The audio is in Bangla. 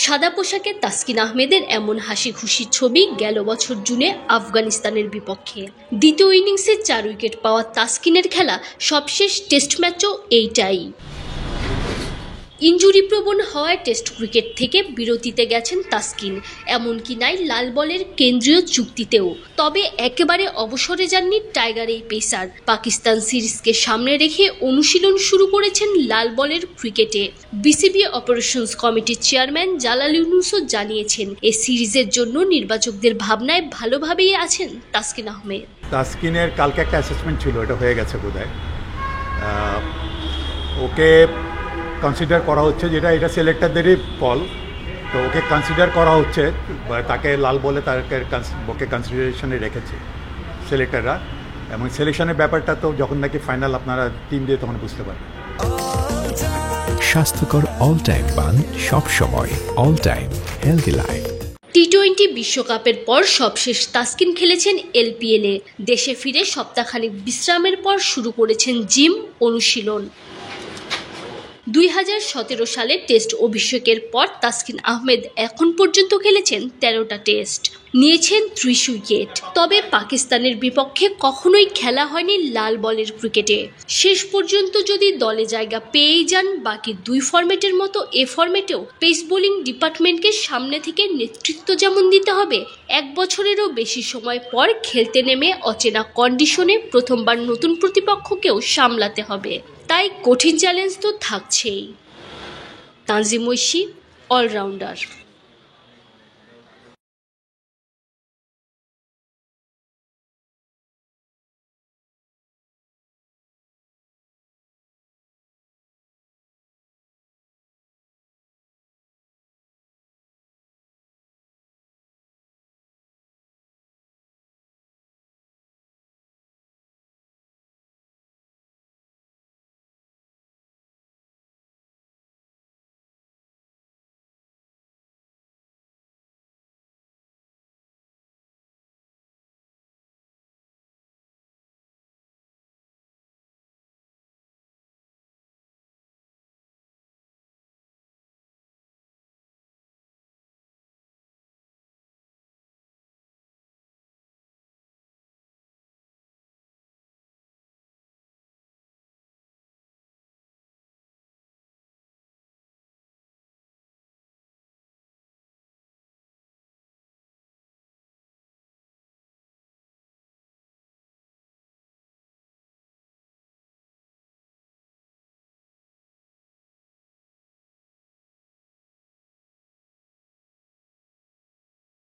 সাদা পোশাকে তাসকিন আহমেদের এমন হাসি খুশির ছবি গেল বছর জুনে আফগানিস্তানের বিপক্ষে। দ্বিতীয় ইনিংসে 4 উইকেট পাওয়া তাসকিনের খেলা সবশেষ টেস্ট ম্যাচও এইটাই। ইনজুরি প্রবণ হওয়ায় টেস্ট ক্রিকেট থেকে বিরতিতে গেছেন তাসকিন, এমনকি নাই লাল বলের কেন্দ্রীয় চুক্তিতেও। তবে একেবারে অবসরে যাননি টাইগার এই পেসার। পাকিস্তান সিরিজকে সামনে রেখে অনুশীলন শুরু করেছেন লাল বলের ক্রিকেটে। বিসিবি অপারেশনস কমিটির চেয়ারম্যান জালাল ইউনুসও জানিয়েছেন, এই সিরিজের জন্য নির্বাচকদের ভাবনায় ভালোভাবেই আছেন তাসকিন আহমেদ। তাসকিনের কালকে একটা অ্যাসেসমেন্ট ছিল, এটা হয়ে গেছে বোধহয়। ওকে কনসিডার করা হচ্ছে, এটা সিলেক্টরদেরই কল, তো ওকে কনসিডার করা হচ্ছে। তাকে লাল বলে ওকে কনসিডারেশনে রেখেছে সিলেক্টররা, এবং সিলেকশনের ব্যাপারটা তো যখন নাকি ফাইনাল আপনারা টিম দিয়ে তখন বুঝতে পারবেন। স্বাস্থ্যকর অল টাইম পান সব সময়, অল টাইম হেলদি লাইফ। টি-20 বিশ্বকাপের পর সবশেষ তাসকিন খেলেছেন এলপিএলে। দেশে ফিরে সপ্তাহখানেক বিশ্রামের পর শুরু করেছেন জিম অনুশীলন। 2017 সালে টেস্ট অভিষেকের পর তাসকিন আহমেদ এখন পর্যন্ত খেলেছেন 13টা টেস্ট, নিয়েছেন 30 উইকেট। তবে পাকিস্তানের বিপক্ষে কখনোই খেলা হয়নি লাল বলের ক্রিকেটে। শেষ পর্যন্ত যদি দলে জায়গা পেয়েই যান, বাকি 2 ফরম্যাটের মতো এ ফরম্যাটেও পেস বোলিং ডিপার্টমেন্টকে সামনে থেকে নেতৃত্ব যেমন দিতে হবে, 1 বছরেরও বেশি সময় পর খেলতে নেমে অচেনা কন্ডিশনে প্রথমবার নতুন প্রতিপক্ষকেও সামলাতে হবে। তাই কঠিন চ্যালেঞ্জ তো থাকছেই। তানজিম ঐশী, অলরাউন্ডার।